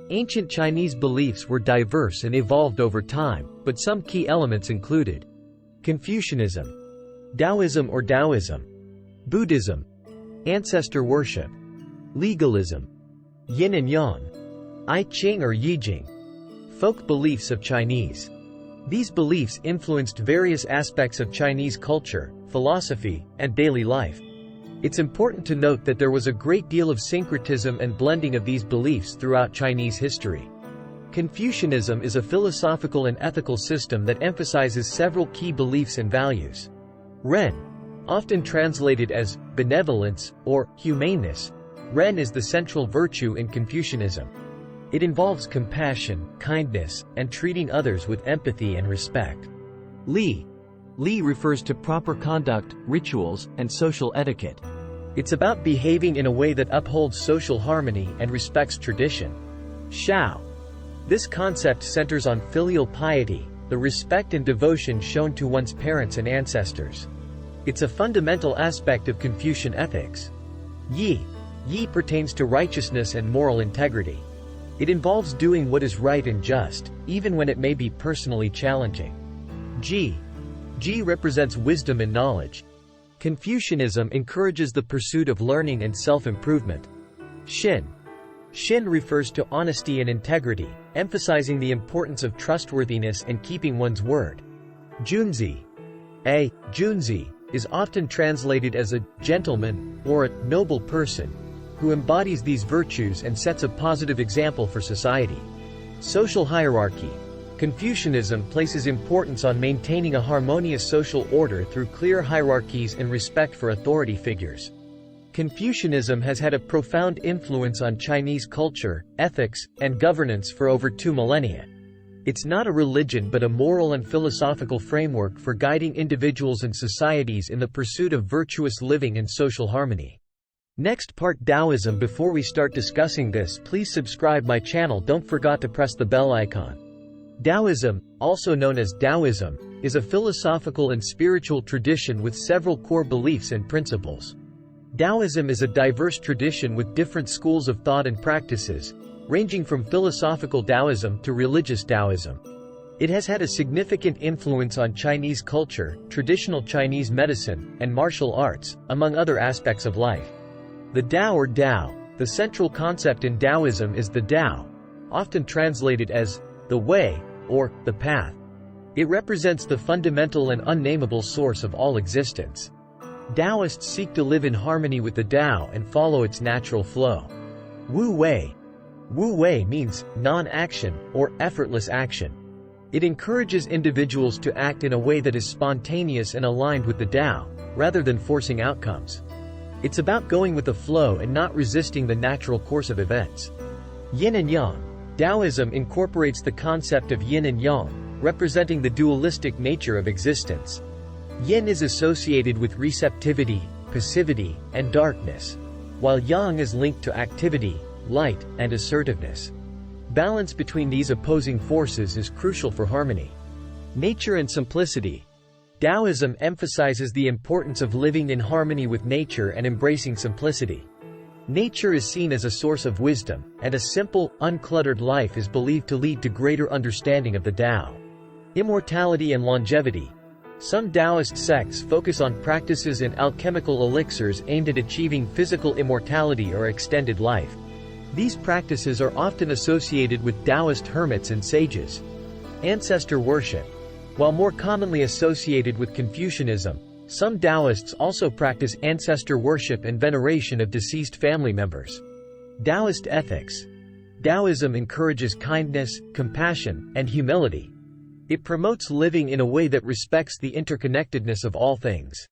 Ancient Chinese beliefs were diverse and evolved over time, but some key elements included Confucianism, Daoism or Taoism, Buddhism, Ancestor Worship, Legalism, Yin and Yang, Ching or Yijing, folk beliefs of Chinese. These beliefs influenced various aspects of Chinese culture, philosophy, and daily life. It's important to note that there was a great deal of syncretism and blending of these beliefs throughout Chinese history. Confucianism is a philosophical and ethical system that emphasizes several key beliefs and values. Ren, often translated as benevolence or humaneness, Ren is the central virtue in Confucianism. It involves compassion, kindness, and treating others with empathy and respect. Li refers to proper conduct, rituals, and social etiquette. It's about behaving in a way that upholds social harmony and respects tradition. Shao. This concept centers on filial piety, the respect and devotion shown to one's parents and ancestors. It's a fundamental aspect of Confucian ethics. Yi pertains to righteousness and moral integrity. It involves doing what is right and just, even when it may be personally challenging. Ji represents wisdom and knowledge. Confucianism encourages the pursuit of learning and self-improvement. Shin refers to honesty and integrity, emphasizing the importance of trustworthiness and keeping one's word. Junzi is often translated as a gentleman or a noble person who embodies these virtues and sets a positive example for society. Social hierarchy. Confucianism places importance on maintaining a harmonious social order through clear hierarchies and respect for authority figures. Confucianism has had a profound influence on Chinese culture, ethics, and governance for over 2 millennia. It's not a religion but a moral and philosophical framework for guiding individuals and societies in the pursuit of virtuous living and social harmony. Next part, Daoism. Before we start discussing this, please subscribe my channel. Don't forget to press the bell icon. Daoism, also known as Daoism, is a philosophical and spiritual tradition with several core beliefs and principles. Daoism is a diverse tradition with different schools of thought and practices, ranging from philosophical Daoism to religious Daoism. It has had a significant influence on Chinese culture, traditional Chinese medicine, and martial arts, among other aspects of life. The Tao or Tao. The central concept in Daoism is the Tao, often translated as the way or the path. It represents the fundamental and unnameable source of all existence. Taoists seek to live in harmony with the Tao and follow its natural flow. Wu Wei means non-action or effortless action. It encourages individuals to act in a way that is spontaneous and aligned with the Tao, rather than forcing outcomes. It's about going with the flow and not resisting the natural course of events. Yin and Yang. Taoism incorporates the concept of yin and yang, representing the dualistic nature of existence. Yin is associated with receptivity, passivity, and darkness, while yang is linked to activity, light, and assertiveness. Balance between these opposing forces is crucial for harmony. Nature and simplicity. Taoism emphasizes the importance of living in harmony with nature and embracing simplicity. Nature is seen as a source of wisdom, and a simple, uncluttered life is believed to lead to greater understanding of the Tao. Immortality and longevity. Some Taoist sects focus on practices and alchemical elixirs aimed at achieving physical immortality or extended life. These practices are often associated with Taoist hermits and sages. Ancestor worship. While more commonly associated with Confucianism, some Taoists also practice ancestor worship and veneration of deceased family members. Taoist ethics. Taoism encourages kindness, compassion, and humility. It promotes living in a way that respects the interconnectedness of all things.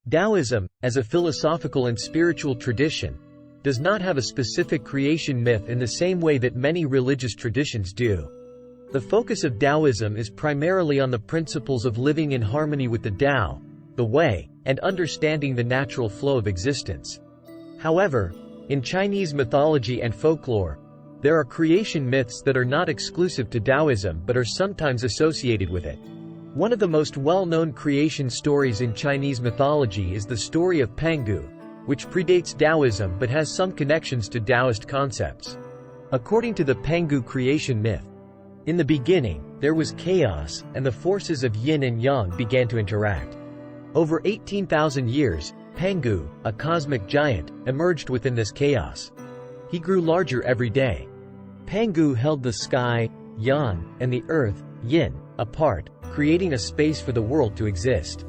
Taoism, as a philosophical and spiritual tradition, does not have a specific creation myth in the same way that many religious traditions do. The focus of Taoism is primarily on the principles of living in harmony with the Tao, the way, and understanding the natural flow of existence. However, in Chinese mythology and folklore, there are creation myths that are not exclusive to Taoism but are sometimes associated with it. One of the most well-known creation stories in Chinese mythology is the story of Pangu, which predates Taoism but has some connections to Taoist concepts. According to the Pangu creation myth, in the beginning, there was chaos, and the forces of Yin and Yang began to interact. Over 18,000 years, Pangu, a cosmic giant, emerged within this chaos. He grew larger every day. Pangu held the sky, Yang, and the earth, Yin, apart, creating a space for the world to exist.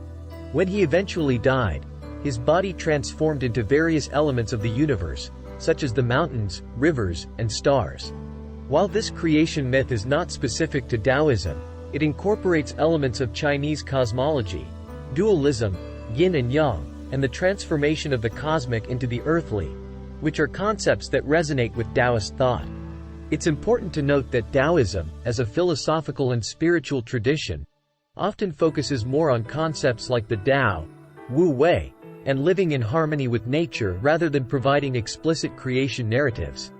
When he eventually died, his body transformed into various elements of the universe, such as the mountains, rivers, and stars. While this creation myth is not specific to Daoism, it incorporates elements of Chinese cosmology, dualism, yin and yang, and the transformation of the cosmic into the earthly, which are concepts that resonate with Taoist thought. It's important to note that Taoism, as a philosophical and spiritual tradition, often focuses more on concepts like the Tao, Wu Wei, and living in harmony with nature rather than providing explicit creation narratives.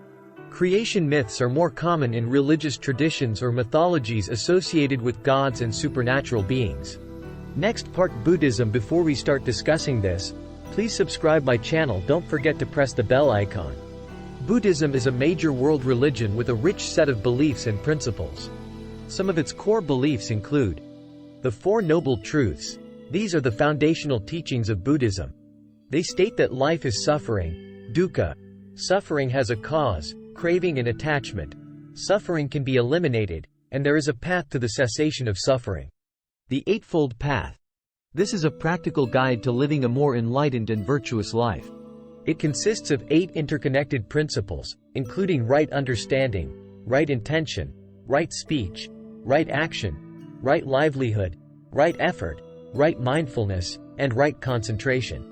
Creation myths are more common in religious traditions or mythologies associated with gods and supernatural beings. Next part, Buddhism. Before we start discussing this, please subscribe my channel. Don't forget to press the bell icon. Buddhism is a major world religion with a rich set of beliefs and principles. Some of its core beliefs include the Four Noble Truths. These are the foundational teachings of Buddhism. They state that life is suffering, dukkha. Suffering has a cause, craving and attachment. Suffering can be eliminated, and there is a path to the cessation of suffering. The Eightfold Path. This is a practical guide to living a more enlightened and virtuous life. It consists of 8 interconnected principles, including right understanding, right intention, right speech, right action, right livelihood, right effort, right mindfulness, and right concentration.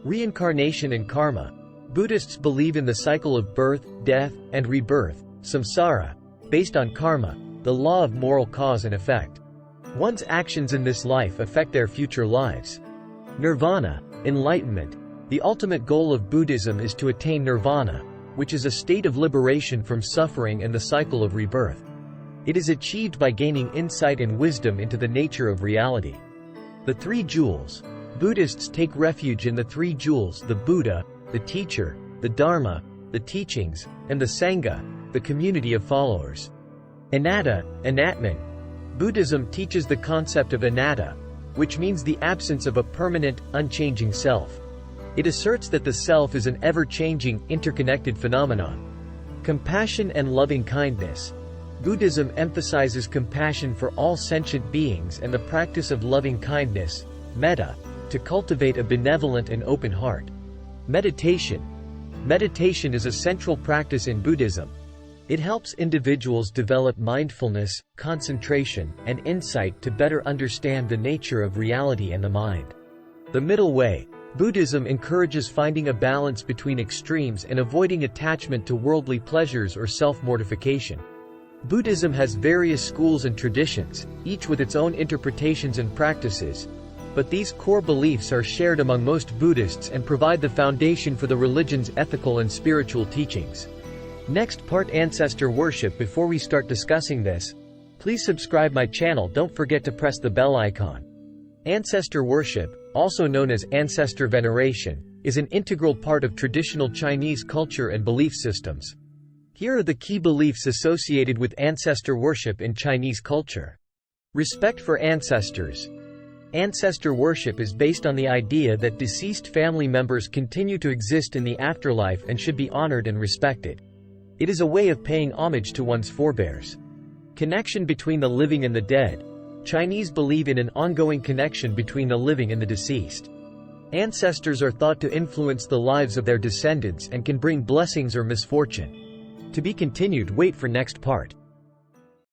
Reincarnation and karma. Buddhists believe in the cycle of birth, death, and rebirth, samsara, based on karma, the law of moral cause and effect. One's actions in this life affect their future lives. Nirvana, enlightenment. The ultimate goal of Buddhism is to attain nirvana, which is a state of liberation from suffering and the cycle of rebirth. It is achieved by gaining insight and wisdom into the nature of reality. The Three Jewels. Buddhists take refuge in the Three Jewels: the Buddha, the teacher, the Dharma, the teachings, and the Sangha, the community of followers. Anatta, Anatman. Buddhism teaches the concept of anatta, which means the absence of a permanent, unchanging self. It asserts that the self is an ever-changing, interconnected phenomenon. Compassion and loving kindness. Buddhism emphasizes compassion for all sentient beings and the practice of loving kindness, metta, to cultivate a benevolent and open heart. Meditation. Meditation is a central practice in Buddhism. It helps individuals develop mindfulness, concentration, and insight to better understand the nature of reality and the mind. The Middle Way. Buddhism encourages finding a balance between extremes and avoiding attachment to worldly pleasures or self-mortification. Buddhism has various schools and traditions, each with its own interpretations and practices, but these core beliefs are shared among most Buddhists and provide the foundation for the religion's ethical and spiritual teachings. Next part, Ancestor Worship. Before we start discussing this, please subscribe my channel. Don't forget to press the bell icon. Ancestor worship, also known as ancestor veneration, is an integral part of traditional Chinese culture and belief systems. Here are the key beliefs associated with ancestor worship in Chinese culture. Respect for ancestors. Ancestor worship is based on the idea that deceased family members continue to exist in the afterlife and should be honored and respected. It is a way of paying homage to one's forebears. Connection between the living and the dead. Chinese believe in an ongoing connection between the living and the deceased. Ancestors are thought to influence the lives of their descendants and can bring blessings or misfortune. To be continued. Wait for next part.